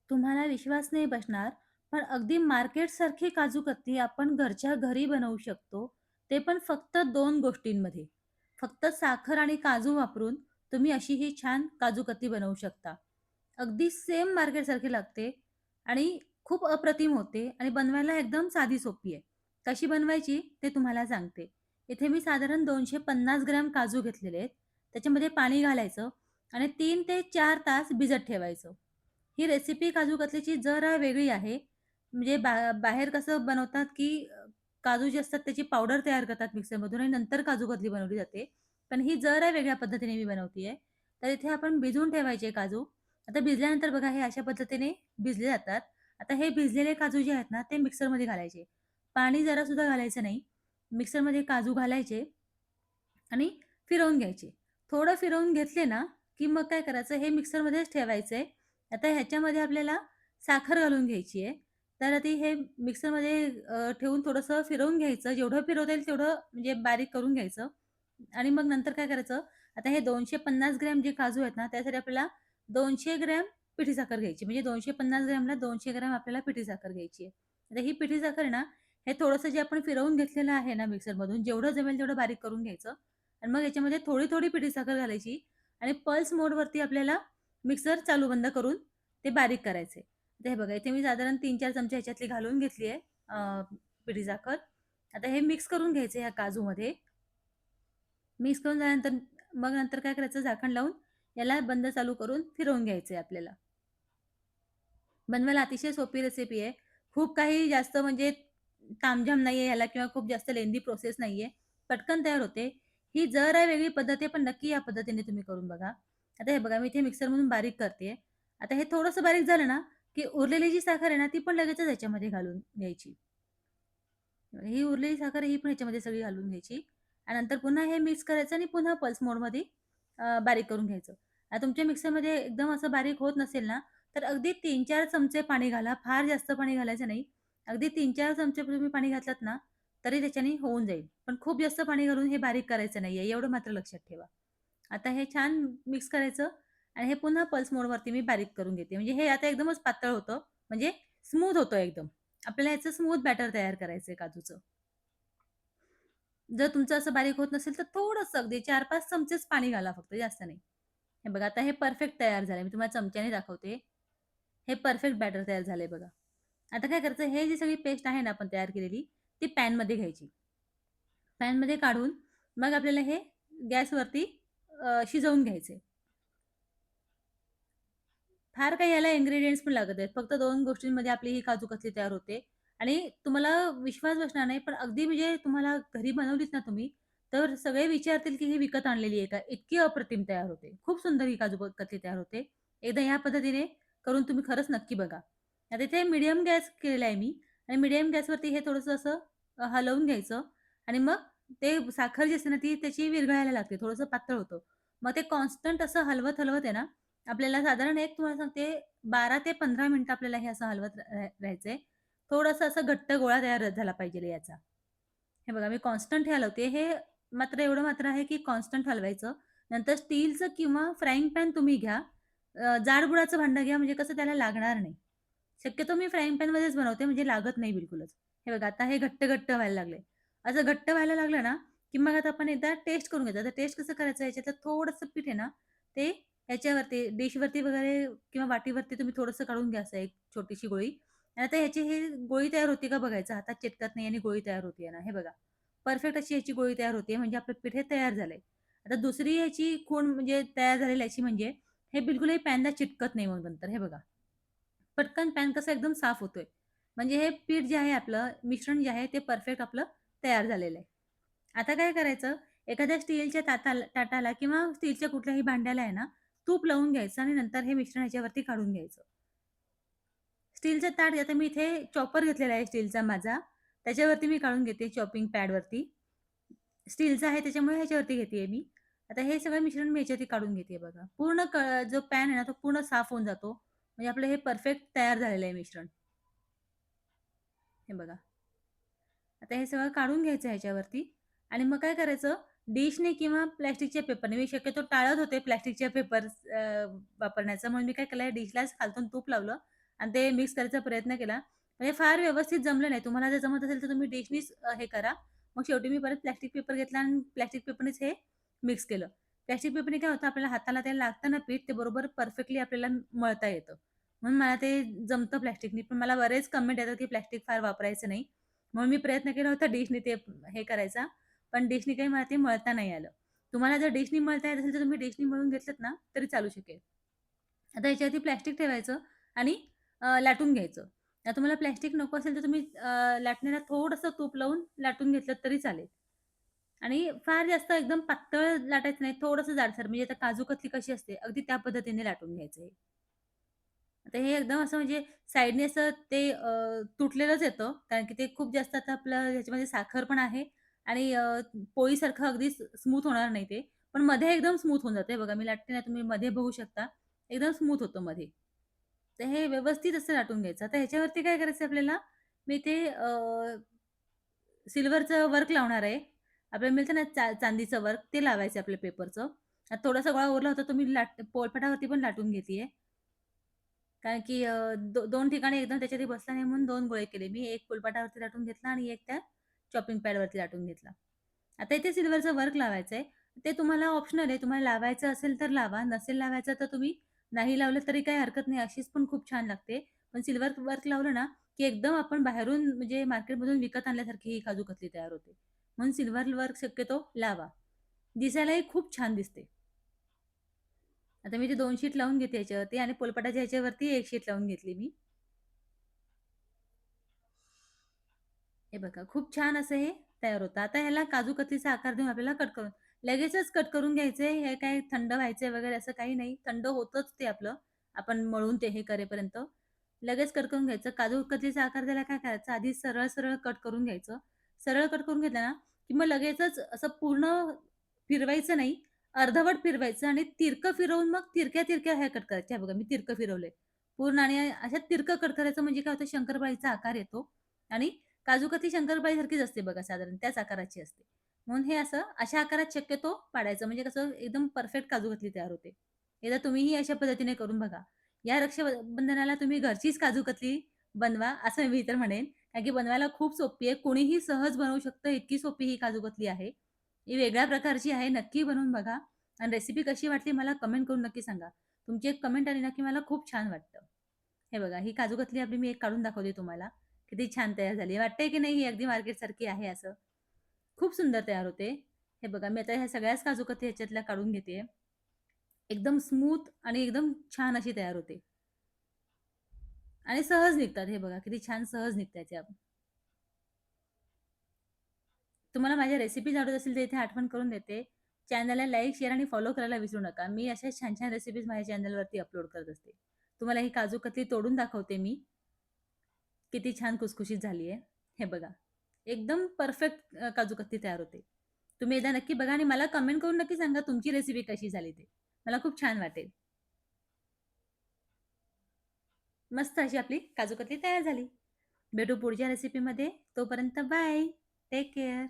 तुम्हाला विश्वास नाही बसणार, पण अगदी मार्केटसारखी काजू कतली आपण घरच्या घरी बनवू शकतो. ते पण फक्त 2 गोष्टींमध्ये. फक्त साखर आणि काजू वापरून तुम्ही अशी ही छान काजू कतली बनवू शकता. अगदी सेम मार्केटसारखी लागते आणि खूप अप्रतिम होते आणि बनवायला एकदम साधी सोपी आहे. कशी बनवायची ते तुम्हाला सांगते. इथे मी साधारण 250 ग्रॅम काजू घेतलेले आहेत. त्याच्यामध्ये पाणी घालायचं आणि 3 ते 4 तास भिजत ठेवायचं. ही रेसिपी काजू कतलीची जरा वेगळी आहे. म्हणजे बाहेर कसं बनवतात, की काजू जे असतात त्याची पावडर तयार करतात मिक्सरमधून आणि नंतर काजू कतली बनवली जाते. पण ही जरा वेगळ्या पद्धतीने मी बनवतीये. तर इथे आपण भिजवून ठेवायचे काजू. आता भिजल्यानंतर बघा हे अशा पद्धतीने भिजले जातात. आता हे भिजलेले काजू जे आहेत ना, ते मिक्सरमध्ये घालायचे. पाणी जरासुद्धा घालायचं नाही. मिक्सरमध्ये काजू घालायचे आणि फिरवून घ्यायचे. थोडं फिरवून घेतले ना, की मग काय करायचं हे मिक्सरमध्येच ठेवायचंय. आता ह्याच्यामध्ये आपल्याला साखर घालून घ्यायची आहे. तर ती हे मिक्सरमध्ये ठेवून थोडंसं फिरवून घ्यायचं. जेवढं फिरवता येईल तेवढं म्हणजे बारीक करून घ्यायचं आणि मग नंतर काय करायचं, आता हे 250 ग्रॅम जे काजू आहेत ना, त्यासाठी आपल्याला 200 ग्रॅम पिठी साखर घ्यायची. म्हणजे 250 ग्रॅमला 200 ग्रॅम आपल्याला पिठी साखर घ्यायची आहे. आता ही पिठी साखर आहे ना, हे थोडंसं जे आपण फिरवून घेतलेलं आहे ना मिक्सरमधून, जेवढं जमेल तेवढं बारीक करून घ्यायचं आणि मग याच्यामध्ये थोडी-थोडी पिठी साखर घालायची आणि पल्स मोडवरती आपल्याला मिक्सर चालू बंद करून ते बारीक करायचे. आता हे बघा इथे मी साधारण 3-4 चमचे ह्याच्यातली घालून घेतली आहे पिठी साखर. आता हे मिक्स करून घ्यायचं ह्या काजूमध्ये. मिक्स करून झाल्यानंतर मग नंतर काय करायचं झाकण लावून याला बंद चालू करून फिरवून घ्यायचंय आपल्याला. बनवायला अतिशय सोपी रेसिपी आहे. खूप काही जास्त म्हणजे तामझाम नाहीये ह्याला किंवा खूप जास्त लेंदी प्रोसेस नाहीये. पटकन तयार होते. ही जरा वेगळी पद्धत आहे, पण नक्की या पद्धतीने तुम्ही करून बघा. आता हे बघा मी इथे मिक्सरमधून बारीक करतेय. आता हे थोडंसं बारीक झालं ना, की उरलेली जी साखर आहे ना, ती पण लगेचच ह्याच्यामध्ये घालून घ्यायची. ही उरलेली साखर ही पण ह्याच्यामध्ये सगळी घालून घ्यायची आणि नंतर पुन्हा हे मिक्स करायचं आणि पुन्हा पल्स मोडमध्ये बारीक करून घ्यायचं. आता तुमच्या मिक्सरमध्ये एकदम असं बारीक होत नसेल ना, तर अगदी 3-4 चमचे पाणी घाला. फार जास्त पाणी घालायचं नाही. अगदी 3-4 चमचे तुम्ही पाणी घातलात ना, तरी त्याच्याने होऊन जाईल. पण खूप जास्त पाणी घालून हे बारीक करायचं नाहीये, एवढं मात्र लक्षात ठेवा. आता हे छान मिक्स करायचं आणि हे पुन्हा पल्स मोडवरती मी बारीक करून घेते. म्हणजे हे आता एकदमच पातळ होतं, म्हणजे स्मूथ होतं एकदम. आपल्याला ह्याचं स्मूथ बॅटर तयार करायचंय काजूचं. जर तुमचं असं बारीक होत नसेल, तर थोडंसं अगदी 4-5 चमचेच पाणी घाला फक्त, जास्त नाही. हे बघा आता हे परफेक्ट तयार झालंय. मी तुम्हाला चमच्याने दाखवते. हे परफेक्ट बॅटर तयार झालंय बघा. आता काय करायचं, हे जी सगळी पेस्ट आहे ना आपण तयार केलेली, ती पॅनमध्ये घ्यायची. पॅनमध्ये काढून मग आपल्याला हे गॅसवरती शिजवून घ्यायचे. फार काही याला इन्ग्रीडियंट्स पण लागत आहेत. फक्त 2 गोष्टींमध्ये आपली ही काजू कतली तयार होते आणि तुम्हाला विश्वास बसणार नाही, पण अगदी म्हणजे तुम्हाला घरी बनवलीत ना तुम्ही, तर सगळे विचारतील की ही विकत आणलेली आहे का? इतकी अप्रतिम तयार होते. खूप सुंदर ही काजू कतली तयार होते. एकदा ह्या पद्धतीने करून तुम्ही खरंच नक्की बघा. आता इथे मीडियम गॅस केलेला आहे मी आणि मीडियम गॅसवरती हे थोडंसं असं हलवून घ्यायचं आणि मग ते साखर जी असते ना, ती त्याची विरघळायला लागते. थोडंसं पातळ होतं. मग ते कॉन्स्टंट असं हलवत-हलवत आहे ना, आपल्याला साधारण एक तुम्हाला सांगते 12 ते 15 मिनिटं आपल्याला हे असं हलवत राहायचंय. थोडंसं असं घट्ट गोळा तयार झाला पाहिजे याचा. हे बघा मी कॉन्स्टंट हे हलवते. हे मात्र एवढं मात्र आहे, की कॉन्स्टंट हलवायचं. नंतर स्टीलचं किंवा फ्राईंग पॅन तुम्ही घ्या. जाड बुडाचं भांडं घ्या म्हणजे कसं त्याला लागणार नाही. शक्यतो मी फ्राईंग पॅनमध्येच बनवते म्हणजे लागत नाही बिलकुलच. हे बघा आता हे घट्ट-घट्ट व्हायला लागलंय. असं घट्ट व्हायला लागलं ना, की मग आता आपण एकदा टेस्ट करून घ्यायचं. आता टेस्ट कसं करायचं याच्यातलं थोडंसं पीठ आहे ना, ते ह्याच्यावरती डिशवरती वगैरे किंवा वाटीवरती तुम्ही थोडंसं काढून घ्या असं एक छोटीशी गोळी. आणि आता ह्याची ही गोळी तयार होते का बघायचं. हातात चिटकत नाही आणि गोळी तयार होतीये ना, हे बघा. परफेक्ट अशी ह्याची गोळी तयार होते म्हणजे आपलं पीठ हे तयार झालंय. आता दुसरी ह्याची खूण म्हणजे तयार झालेली याची म्हणजे हे बिलकुलही पॅनला चिटकत नाही मग नंतर हे बघा. पटकन पॅन कसा एकदम साफ होतोय. म्हणजे हे पीठ जे आहे आपलं, मिश्रण जे आहे ते परफेक्ट आपलं तयार झालेलं आहे. आता काय करायचं, एखाद्या स्टीलच्या ताटाला किंवा स्टीलच्या कुठल्याही भांड्याला आहे ना, तूप लावून घ्यायचं आणि नंतर हे मिश्रण ह्याच्यावरती काढून घ्यायचं. स्टीलचं ताट आता मी इथे चॉपर घेतलेला आहे स्टीलचा माझा. त्याच्यावरती मी काढून घेते चॉपिंग पॅडवरती. स्टीलचा आहे त्याच्यामुळे ह्याच्यावरती घेतेय मी. आता हे सगळं मिश्रण मी ह्याच्यावरती काढून घेतेय बघा. पूर्ण जो पॅन आहे ना, तो पूर्ण साफ होऊन जातो. म्हणजे आपलं हे परफेक्ट तयार झालेलं आहे मिश्रण. हे बघा. आता हे सगळं काढून घ्यायचं ह्याच्यावरती आणि मग काय करायचं, डिशने किंवा प्लास्टिकच्या पेपरने मी शक्यतो टाळत होते प्लास्टिकच्या पेपर वापरण्याचं. म्हणून मी काय केलंय डिशलाच खालतून तूप लावलं आणि ते मिक्स करायचा प्रयत्न केला. म्हणजे फार व्यवस्थित जमलं नाही. तुम्हाला जर जमत असेल तर तुम्ही डिशनीच हे करा. मग शेवटी मी परत प्लास्टिक पेपर घेतला आणि प्लास्टिक पेपरनेच हे मिक्स केलं. प्लास्टिक पेपरने काय होतं आपल्याला हाताला ते लागतं ना पीठ, ते बरोबर परफेक्टली आपल्याला मळता येतं. म्हणून मला ते जमतं प्लास्टिकनी. पण मला बरेच कमेंट येतात, की प्लास्टिक फार वापरायचं नाही. म्हणून मी प्रयत्न केला होता डिशनी ते हे करायचा. पण डिशनी काही मला ते मळता नाही आलं. तुम्हाला जर डिशनी मळता येत असेल, तर तुम्ही डिशनी मळून घेतलत ना, तरी चालू शकेल. आता ह्याच्यावरती प्लास्टिक ठेवायचं आणि लाटून घ्यायचं. आता तुम्हाला प्लास्टिक नको असेल, तर तुम्ही लाटण्याला थोडंसं तूप लावून लाटून घेतलत तरी चालेल. आणि फार जास्त एकदम पातळ लाटायचं नाही, थोडंसं जाडसर म्हणजे आता काजू कतली कशी असते, अगदी त्या पद्धतीने लाटून घ्यायचं आहे. आता हे एकदम असं म्हणजे साइडने असं ते तुटलेलंच येतं. कारण की ते खूप जास्त आता आपलं ह्याच्यामध्ये साखर पण आहे आणि पोळीसारखं अगदी स्मूथ होणार नाही ते. पण मध्ये एकदम स्मूथ होऊन जाते. बघा मी लाटते ना, तुम्ही मध्ये बघू शकता. एकदम स्मूथ होतं मध्ये. तर हे व्यवस्थित असं लाटून घ्यायचं. आता ह्याच्यावरती काय करायचं आपल्याला, मी ते सिल्व्हरचं वर्क लावणार आहे. आपल्याला मिळतं ना चांदीचं वर्क, ते लावायचं आपल्या पेपरचं. थोडासा गोळा उरला होता, तो मी पोळपाटावरती पण लाटून घेतीये. कारण की 2 ठिकाणी एकदम त्याच्यात बसला नाही म्हणून 2 गोळे केले मी. एक फुलपाटावरती लाटून घेतला आणि एक त्या चॉपिंग पॅडवरती लाटून घेतला. आता इथे सिल्व्हरचं वर्क लावायचं आहे. ते तुम्हाला ऑप्शनल आहे. तुम्हाला लावायचं असेल तर लावा. नसेल लावायचं तर तुम्ही नाही लावलं तरी काही हरकत नाही. अशीच पण खूप छान लागते. पण सिल्व्हर वर्क लावलं ना, की एकदम आपण बाहेरून म्हणजे मार्केटमधून विकत आणल्यासारखी ही काजू कतली तयार होते. म्हणून सिल्व्हर वर्क शक्यतो लावा. दिसायलाही खूप छान दिसते. आता मी ते 2 शीट लावून घेते याच्यावरती आणि पोलपाटाच्या ह्याच्यावरती 1 शीट लावून घेतली मी. हे बघा, खूप छान असं हे तयार होतं. आता ह्याला काजू कतलीचा आकार देऊन आपल्याला कट करून लगेचच कट करून घ्यायचंय. हे काय थंड व्हायचंय वगैरे असं काही नाही. थंड होतच ते आपलं, आपण मळून ते हे करेपर्यंत. लगेच कट करून घ्यायचं. काजू कतलीचा आकार द्यायला काय करायचं, आधी सरळ-सरळ कट करून घ्यायचं. सरळ कट करून घेतलं ना, की मग लगेचच असं पूर्ण फिरवायचं नाही, अर्धवट फिरवायचं आणि तिरकं फिरवून मग तिरक्या-तिरक्या ह्या कट करायच्या. हे बघा, मी तिरकं फिरवलंय. पूर्ण आणि अशा तिरकं कट करायचं म्हणजे काय होतं, शंकरपाळीचा आकार येतो आणि काजू कतली शंकरपाळीसारखीच असते बघा साधारण त्याच आकाराची असते. म्हणून हे असं अशा आकारात शक्यतो पाडायचं म्हणजे कसं एकदम परफेक्ट काजू कतली तयार होते. एकदा तुम्हीही अशा पद्धतीने करून बघा. या रक्षाबंधनाला तुम्ही घरचीच काजू कतली बनवा असं मी तर म्हणेन. कारण की बनवायला खूप सोपी आहे. कोणीही सहज बनवू शकतं इतकी सोपी ही काजू कतली आहे. ही वेगळ्या प्रकारची आहे. नक्की बनवून बघा आणि रेसिपी कशी वाटली मला कमेंट करून नक्की सांगा. तुमची एक कमेंट आली ना, की मला खूप छान वाटतं. हे बघा, ही काजू कतली आपली मी एक काढून दाखवली तुम्हाला. किती छान तयार झाली. वाटतंय की नाही ही अगदी मार्केटसारखी आहे असं. खूप सुंदर तयार होते. हे बघा, मी आता ह्या सगळ्याच काजू कतली ह्याच्यातल्या काढून घेतेय. एकदम स्मूथ आणि एकदम छान अशी तयार होते आणि सहज निघतात. हे बघा, किती छान सहज निघतात त्या. तुम्हाला माझ्या रेसिपीज आवडत असतील तर इथे आठवण करून देते. चॅनलला लाईक, शेअर आणि फॉलो करायला विसरू नका. मी अशा छान-छान रेसिपीज माझ्या चॅनलवरती अपलोड करत असते. तुम्हाला ही काजू कतली तोडून दाखवते मी. किती छान खुसखुशीत झाली आहे. हे बघा. एकदम परफेक्ट काजू कतली तयार होते. तुम्ही एकदा नक्की बघा आणि मला कमेंट करून नक्की सांगा तुमची रेसिपी कशी झाली ते. मला खूप छान वाटेल. मस्त अशी आपली काजू कतली तयार झाली. भेटू पुढच्या रेसिपीमध्ये. तोपर्यंत बाय. Take care.